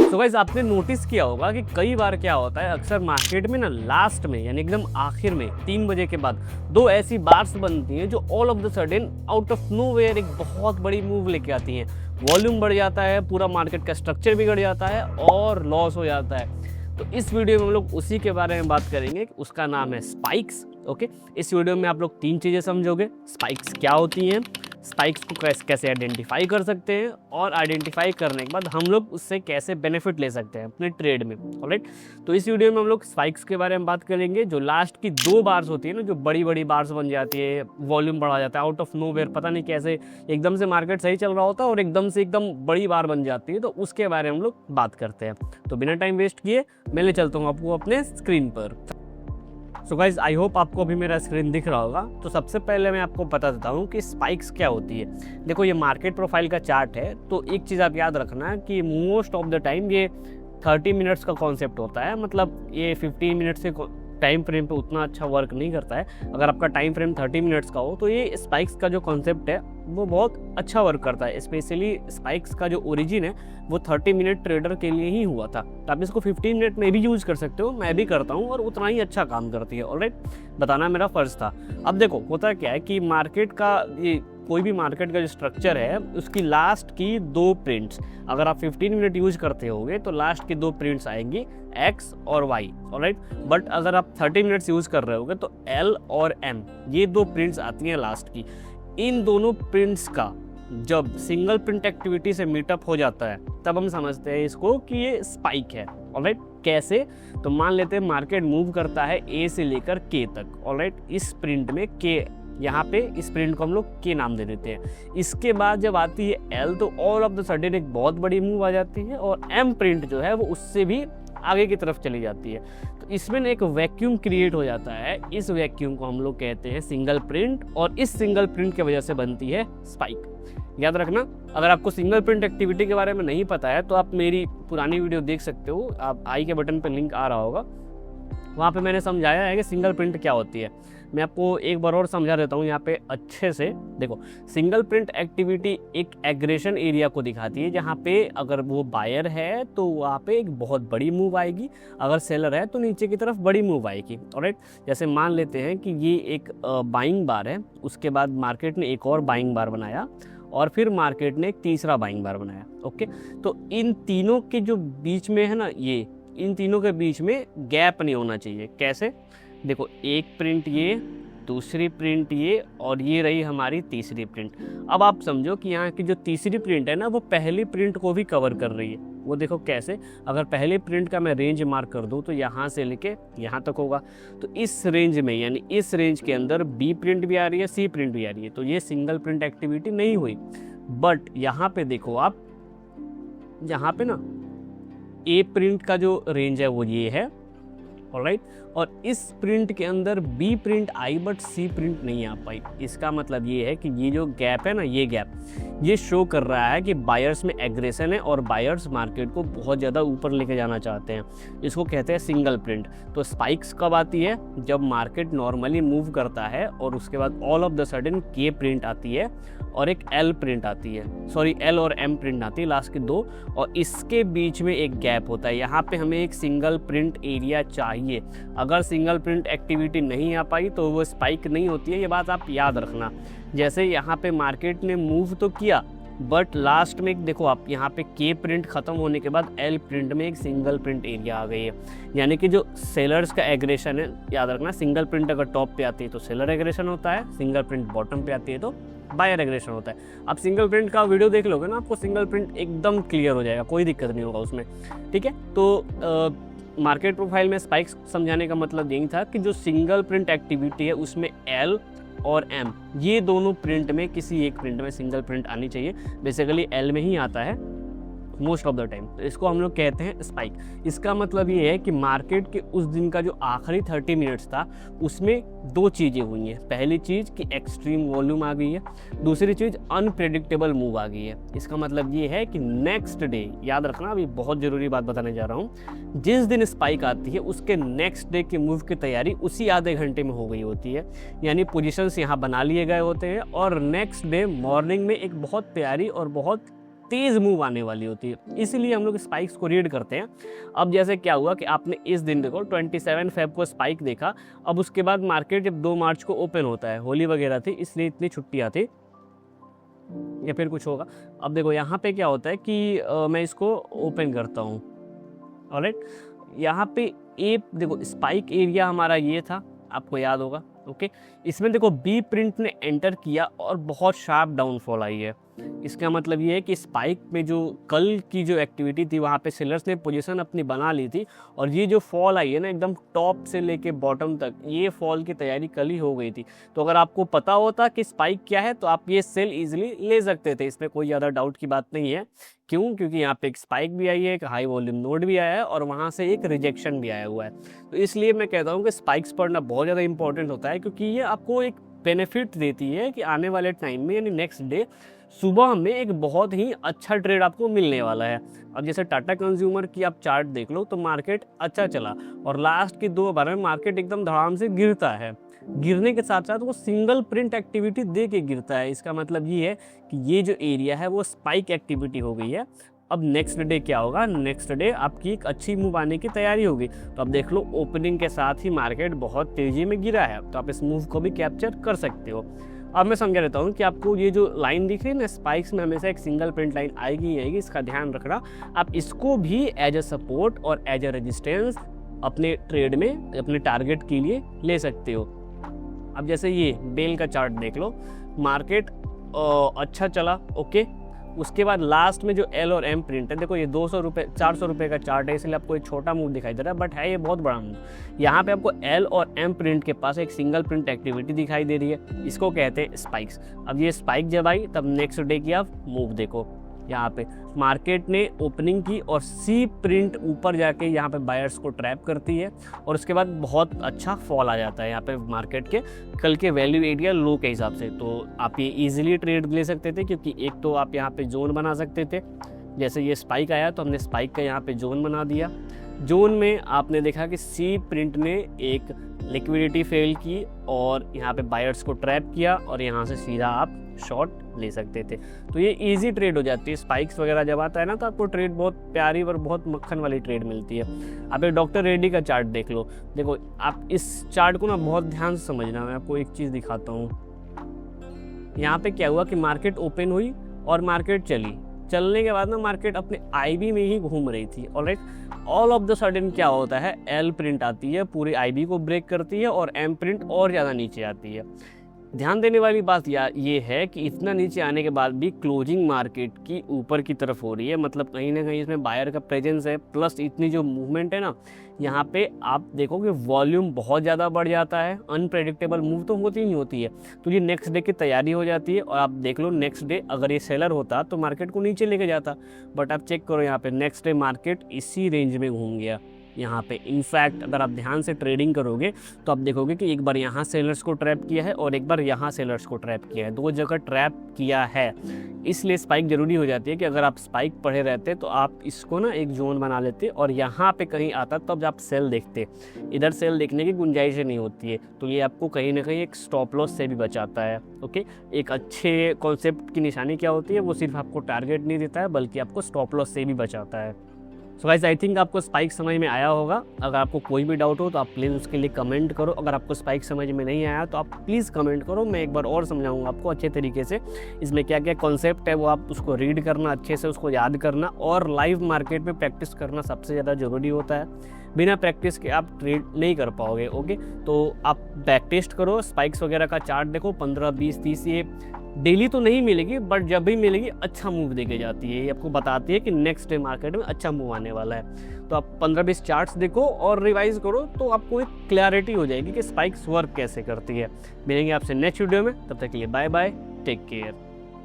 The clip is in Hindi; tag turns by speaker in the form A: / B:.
A: तो गाइस आपने नोटिस किया होगा कि कई बार क्या होता है, अक्सर मार्केट में ना लास्ट में यानी एकदम आखिर में 3 बजे के बाद दो ऐसी बार्स बनती हैं जो all of the sudden out of nowhere एक बहुत बड़ी मूव लेके आती हैं। वॉल्यूम बढ़ जाता है, पूरा मार्केट का स्ट्रक्चर बिगड़ जाता है और लॉस हो जाता है। तो इस वीडियो में हम लोग उसी के बारे में बात करेंगे, उसका नाम है स्पाइक्स। ओके, इस वीडियो में आप लोग 3 चीज़ें समझोगे। स्पाइक्स क्या होती हैं, स्पाइक्स को कैसे आइडेंटिफाई कर सकते हैं और आइडेंटिफाई करने के बाद हम लोग उससे कैसे बेनिफिट ले सकते हैं अपने ट्रेड में। ऑलराइट, तो इस वीडियो में हम लोग स्पाइक्स के बारे में बात करेंगे। जो लास्ट की 2 बार्स होती है ना, जो बड़ी बड़ी बार्स बन जाती है, वॉल्यूम बढ़ा जाता है आउट ऑफ नोवेयर, पता नहीं कैसे एकदम से मार्केट सही चल रहा होता है और एकदम से बड़ी बार बन जाती है। तो उसके बारे में हम लोग बात करते हैं। तो बिना टाइम वेस्ट किए मैं ले चलता हूँ आपको अपने स्क्रीन पर। सो गाइज, आई होप आपको अभी मेरा स्क्रीन दिख रहा होगा। तो सबसे पहले मैं आपको बता देता हूँ कि स्पाइक्स क्या होती है। देखो, ये मार्केट प्रोफाइल का चार्ट है। तो एक चीज़ आप याद रखना कि मोस्ट ऑफ द टाइम ये 30 मिनट्स का कॉन्सेप्ट होता है। मतलब ये 15 मिनट से टाइम फ्रेम पे उतना अच्छा वर्क नहीं करता है। अगर आपका टाइम फ्रेम 30 मिनट्स का हो तो ये स्पाइक्स का जो कॉन्सेप्ट है वो बहुत अच्छा वर्क करता है। स्पेशली स्पाइक्स का जो ओरिजिन है वो 30 मिनट ट्रेडर के लिए ही हुआ था। तो आप इसको 15 मिनट में भी यूज़ कर सकते हो, मैं भी करता हूँ और उतना ही अच्छा काम करती है। ऑलराइट, बताना मेरा फ़र्ज़ था। अब देखो, होता क्या है कि मार्केट का ये कोई भी मार्केट का जो स्ट्रक्चर है उसकी लास्ट की 2 प्रिंट्स, अगर आप 15 मिनट यूज करते होगे तो लास्ट की 2 प्रिंट्स आएंगी X और Y। ऑलराइट, बट अगर आप 30 मिनट्स यूज कर रहे होगे तो L और M, ये 2 प्रिंट्स आती हैं लास्ट की। इन दोनों प्रिंट्स का जब सिंगल प्रिंट एक्टिविटी से मीटअप हो जाता है तब हम समझते हैं इसको कि ये स्पाइक है। ऑलराइट, कैसे? तो मान लेते हैं मार्केट मूव करता है A से लेकर K तक। ऑलराइट, इस प्रिंट में K, यहाँ पे इस प्रिंट को हम लोग के नाम दे देते हैं। इसके बाद जब आती है एल तो ऑल ऑफ द सडन एक बहुत बड़ी मूव आ जाती है और एम प्रिंट जो है वो उससे भी आगे की तरफ चली जाती है। तो इसमें एक वैक्यूम क्रिएट हो जाता है। इस वैक्यूम को हम लोग कहते हैं सिंगल प्रिंट और इस सिंगल प्रिंट की वजह से बनती है स्पाइक। याद रखना, अगर आपको सिंगल प्रिंट एक्टिविटी के बारे में नहीं पता है तो आप मेरी पुरानी वीडियो देख सकते हो। आप आई के बटन पर लिंक आ रहा होगा, वहाँ पे मैंने समझाया है कि सिंगल प्रिंट क्या होती है। मैं आपको एक बार और समझा देता हूँ यहाँ पे अच्छे से। देखो, सिंगल प्रिंट एक्टिविटी एक एग्रेशन एरिया को दिखाती है, जहाँ पे अगर वो बायर है तो वहाँ पे एक बहुत बड़ी मूव आएगी, अगर सेलर है तो नीचे की तरफ बड़ी मूव आएगी। ऑलराइट, जैसे मान लेते हैं कि ये एक बाइंग बार है, उसके बाद मार्केट ने एक और बाइंग बार बनाया और फिर मार्केट ने एक तीसरा बाइंग बार बनाया। ओके, तो इन तीनों के जो बीच में है ना, ये इन तीनों के बीच में गैप नहीं होना चाहिए। कैसे? देखो, एक प्रिंट ये, दूसरी प्रिंट ये और ये रही हमारी तीसरी प्रिंट। अब आप समझो कि यहाँ की जो तीसरी प्रिंट है ना वो पहली प्रिंट को भी कवर कर रही है। वो देखो कैसे, अगर पहली प्रिंट का मैं रेंज मार्क कर दूँ तो यहाँ से लेके यहाँ तक होगा। तो इस रेंज में यानी इस रेंज के अंदर बी प्रिंट भी आ रही है, सी प्रिंट भी आ रही है। तो ये सिंगल प्रिंट एक्टिविटी नहीं हुई। बट यहाँ पे देखो आप, यहाँ पे ना ए प्रिंट का जो रेंज है वो ये है। ऑलराइट, और इस प्रिंट के अंदर बी प्रिंट आई बट सी प्रिंट नहीं आ पाई। इसका मतलब ये है कि ये जो गैप है ना, ये गैप ये शो कर रहा है कि बायर्स में एग्रेशन है और बायर्स मार्केट को बहुत ज़्यादा ऊपर लेके जाना चाहते हैं। इसको कहते हैं सिंगल प्रिंट। तो स्पाइक्स कब आती है? जब मार्केट नॉर्मली मूव करता है और उसके बाद ऑल ऑफ द सडन के प्रिंट आती है और एक एल प्रिंट आती है, सॉरी एल और एम प्रिंट आती है लास्ट की 2, और इसके बीच में एक गैप होता है। यहाँ पे हमें एक सिंगल प्रिंट एरिया चाहिए। अगर सिंगल प्रिंट एक्टिविटी नहीं आ पाई तो वो स्पाइक नहीं होती है। ये बात आप याद रखना। जैसे यहाँ पे मार्केट ने मूव तो किया बट लास्ट में देखो आप, यहाँ पे के प्रिंट खत्म होने के बाद एल प्रिंट में एक सिंगल प्रिंट एरिया आ गई है। यानी कि जो सेलर्स का एग्रेशन है, याद रखना, सिंगल प्रिंट अगर टॉप पे आती है तो सेलर एग्रेशन होता है, सिंगल प्रिंट बॉटम पे आती है तो बायर एग्रेशन होता है। आप सिंगल प्रिंट का वीडियो देख लोगे ना, आपको सिंगल प्रिंट एकदम क्लियर हो जाएगा, कोई दिक्कत नहीं होगा उसमें। ठीक है, तो मार्केट प्रोफाइल में स्पाइक्स समझाने का मतलब यही था कि जो सिंगल प्रिंट एक्टिविटी है उसमें एल और एम, ये दोनों प्रिंट में किसी एक प्रिंट में सिंगल प्रिंट आनी चाहिए। बेसिकली एल में ही आता है मोस्ट ऑफ द टाइम। तो इसको हम लोग कहते हैं स्पाइक। इसका मतलब ये है कि मार्केट के उस दिन का जो आखिरी 30 मिनट्स था उसमें 2 चीज़ें हुई हैं। पहली चीज़ कि एक्सट्रीम वॉल्यूम आ गई है, दूसरी चीज़ अनप्रेडिक्टेबल मूव आ गई है। इसका मतलब ये है कि नेक्स्ट डे, याद रखना, अभी बहुत ज़रूरी बात बताने जा रहा हूँ, जिस दिन स्पाइक आती है उसके नेक्स्ट डे के मूव की तैयारी उसी आधे घंटे में हो गई होती है। यानी पोजिशंस यहाँ बना लिए गए होते हैं और नेक्स्ट डे मॉर्निंग में एक बहुत प्यारी और बहुत तेज़ मूव आने वाली होती है, इसीलिए हम लोग स्पाइक्स को रीड करते हैं। अब जैसे क्या हुआ कि आपने इस दिन देखो 27 फेब को स्पाइक देखा, अब उसके बाद मार्केट जब 2 मार्च को ओपन होता है, होली वगैरह थी इसलिए इतनी छुट्टियाँ थी या फिर कुछ होगा। अब देखो यहाँ पे क्या होता है कि मैं इसको ओपन करता हूँ। ऑलराइट, यहाँ पे देखो स्पाइक एरिया हमारा ये था, आपको याद होगा। ओके, इसमें देखो बी प्रिंट ने एंटर किया और बहुत शार्प डाउनफॉल आई है। इसका मतलब ये है कि स्पाइक में जो कल की जो एक्टिविटी थी वहाँ पे सेलर्स ने पोजीशन अपनी बना ली थी, और ये जो फॉल आई है ना एकदम टॉप से लेके बॉटम तक, ये फॉल की तैयारी कल ही हो गई थी। तो अगर आपको पता होता कि स्पाइक क्या है तो आप ये सेल इजीली ले सकते थे, इसमें कोई ज़्यादा डाउट की बात नहीं है। क्यों? क्योंकि यहाँ पे एक स्पाइक भी आई है, एक हाई वॉल्यूम नोड भी आया है और वहाँ से एक रिजेक्शन भी आया हुआ है। तो इसलिए मैं कहता हूँ कि स्पाइक्स पढ़ना बहुत ज़्यादा इंपॉर्टेंट होता है, क्योंकि ये आपको एक बेनिफिट देती है कि आने वाले टाइम में यानी नेक्स्ट डे सुबह में एक बहुत ही अच्छा ट्रेड आपको मिलने वाला है। अब जैसे टाटा कंज्यूमर की आप चार्ट देख लो तो मार्केट अच्छा चला और लास्ट की 2 बार में मार्केट एकदम धड़ाम से गिरता है। गिरने के साथ साथ वो सिंगल प्रिंट एक्टिविटी दे के गिरता है। इसका मतलब ये है कि ये जो एरिया है वो स्पाइक एक्टिविटी हो गई है। अब नेक्स्ट डे क्या होगा? नेक्स्ट डे आपकी एक अच्छी मूव आने की तैयारी होगी। तो अब देख लो ओपनिंग के साथ ही मार्केट बहुत तेज़ी में गिरा है, तो आप इस मूव को भी कैप्चर कर सकते हो। अब मैं समझा देता हूँ कि आपको ये जो लाइन दिख रही है ना, स्पाइक्स में हमेशा एक सिंगल प्रिंट लाइन आएगी ही आएगी, इसका ध्यान रखना। आप इसको भी एज अ सपोर्ट और एज अ रेजिस्टेंस अपने ट्रेड में अपने टारगेट के लिए ले सकते हो। अब जैसे ये बेल का चार्ट देख लो, मार्केट अच्छा चला, ओके। उसके बाद लास्ट में जो एल और एम प्रिंट है, देखो ये 200 रुपये 400 रुपये का चार्ट है, इसलिए आपको एक छोटा मूव दिखाई दे रहा है, बट है ये बहुत बड़ा मूव। यहाँ पे आपको एल और एम प्रिंट के पास एक सिंगल प्रिंट एक्टिविटी दिखाई दे रही है, इसको कहते हैं स्पाइक्स। अब ये स्पाइक जब आई तब नेक्स्ट डे की आप मूव देखो, यहाँ पे मार्केट ने ओपनिंग की और सी प्रिंट ऊपर जाके यहाँ पे बायर्स को ट्रैप करती है और उसके बाद बहुत अच्छा फॉल आ जाता है यहाँ पे मार्केट के कल के वैल्यू एरिया लो के हिसाब से। तो आप ये इजीली ट्रेड ले सकते थे, क्योंकि एक तो आप यहाँ पे जोन बना सकते थे। जैसे ये स्पाइक आया तो हमने स्पाइक का यहाँ पे जोन बना दिया। जोन में आपने देखा कि सी प्रिंट ने एक लिक्विडिटी फेल की और यहाँ पे बायर्स को ट्रैप किया और यहाँ से सीधा आप शॉर्ट ले सकते थे। तो ये इजी ट्रेड हो जाती है। स्पाइक्स वगैरह जब आता है ना तो आपको ट्रेड बहुत प्यारी और बहुत मक्खन वाली ट्रेड मिलती है। आप एक डॉक्टर रेड्डी का चार्ट देख लो। देखो आप इस चार्ट को ना बहुत ध्यान से समझना, मैं आपको एक चीज़ दिखाता हूँ। यहाँ पे क्या हुआ कि मार्केट ओपन हुई और मार्केट चलने के बाद ना मार्केट अपने आईबी में ही घूम रही थी। Alright, all of the sudden क्या होता है, एल प्रिंट आती है, पूरी आईबी को ब्रेक करती है और एम प्रिंट और ज़्यादा नीचे आती है। ध्यान देने वाली बात ये है कि इतना नीचे आने के बाद भी क्लोजिंग मार्केट की ऊपर की तरफ हो रही है, मतलब कहीं ना कहीं इसमें बायर का प्रेजेंस है। प्लस इतनी जो मूवमेंट है ना, यहाँ पे आप देखो कि वॉल्यूम बहुत ज़्यादा बढ़ जाता है। अनप्रेडिक्टेबल मूव तो होती ही होती है, तो ये नेक्स्ट डे की तैयारी हो जाती है। और आप देख लो नेक्स्ट डे अगर ये सेलर होता तो मार्केट को नीचे लेके जाता, बट आप चेक करो यहाँ पे नेक्स्ट डे मार्केट इसी रेंज में घूम गया। यहाँ पे इनफैक्ट अगर आप ध्यान से ट्रेडिंग करोगे तो आप देखोगे कि एक बार यहाँ सेलर्स को ट्रैप किया है और एक बार यहाँ सेलर्स को ट्रैप किया है, 2 जगह ट्रैप किया है। इसलिए स्पाइक जरूरी हो जाती है कि अगर आप स्पाइक पढ़े रहते तो आप इसको ना एक जोन बना लेते और यहाँ पे कहीं आता तब आप सेल देखते। इधर सेल देखने की गुंजाइश नहीं होती है, तो ये आपको कहीं ना कहीं एक स्टॉप लॉस से भी बचाता है। ओके, एक अच्छे कॉन्सेप्ट की निशानी क्या होती है, वो सिर्फ आपको टारगेट नहीं देता है बल्कि आपको स्टॉप लॉस से भी बचाता है। सो गाइस, आई थिंक आपको स्पाइक समझ में आया होगा। अगर आपको कोई भी डाउट हो तो आप प्लीज़ उसके लिए कमेंट करो। अगर आपको स्पाइक समझ में नहीं आया तो आप प्लीज़ कमेंट करो, मैं एक बार और समझाऊंगा आपको अच्छे तरीके से। इसमें क्या क्या कॉन्सेप्ट है वो आप उसको रीड करना, अच्छे से उसको याद करना, और लाइव मार्केट में प्रैक्टिस करना सबसे ज़्यादा ज़रूरी होता है। बिना प्रैक्टिस के आप ट्रेड नहीं कर पाओगे। ओके, तो आप बैक टेस्ट करो, स्पाइक्स वगैरह का चार्ट देखो, 15, 20, 30, ये डेली तो नहीं मिलेगी बट जब भी मिलेगी अच्छा मूव देके जाती है। ये आपको बताती है कि नेक्स्ट डे मार्केट में अच्छा मूव आने वाला है। तो आप 15-20 चार्ट्स देखो और रिवाइज करो तो आपको एक क्लैरिटी हो जाएगी कि स्पाइक्स वर्क कैसे करती है। मिलेंगे आपसे नेक्स्ट वीडियो में, तब तक के लिए बाय बाय, टेक केयर।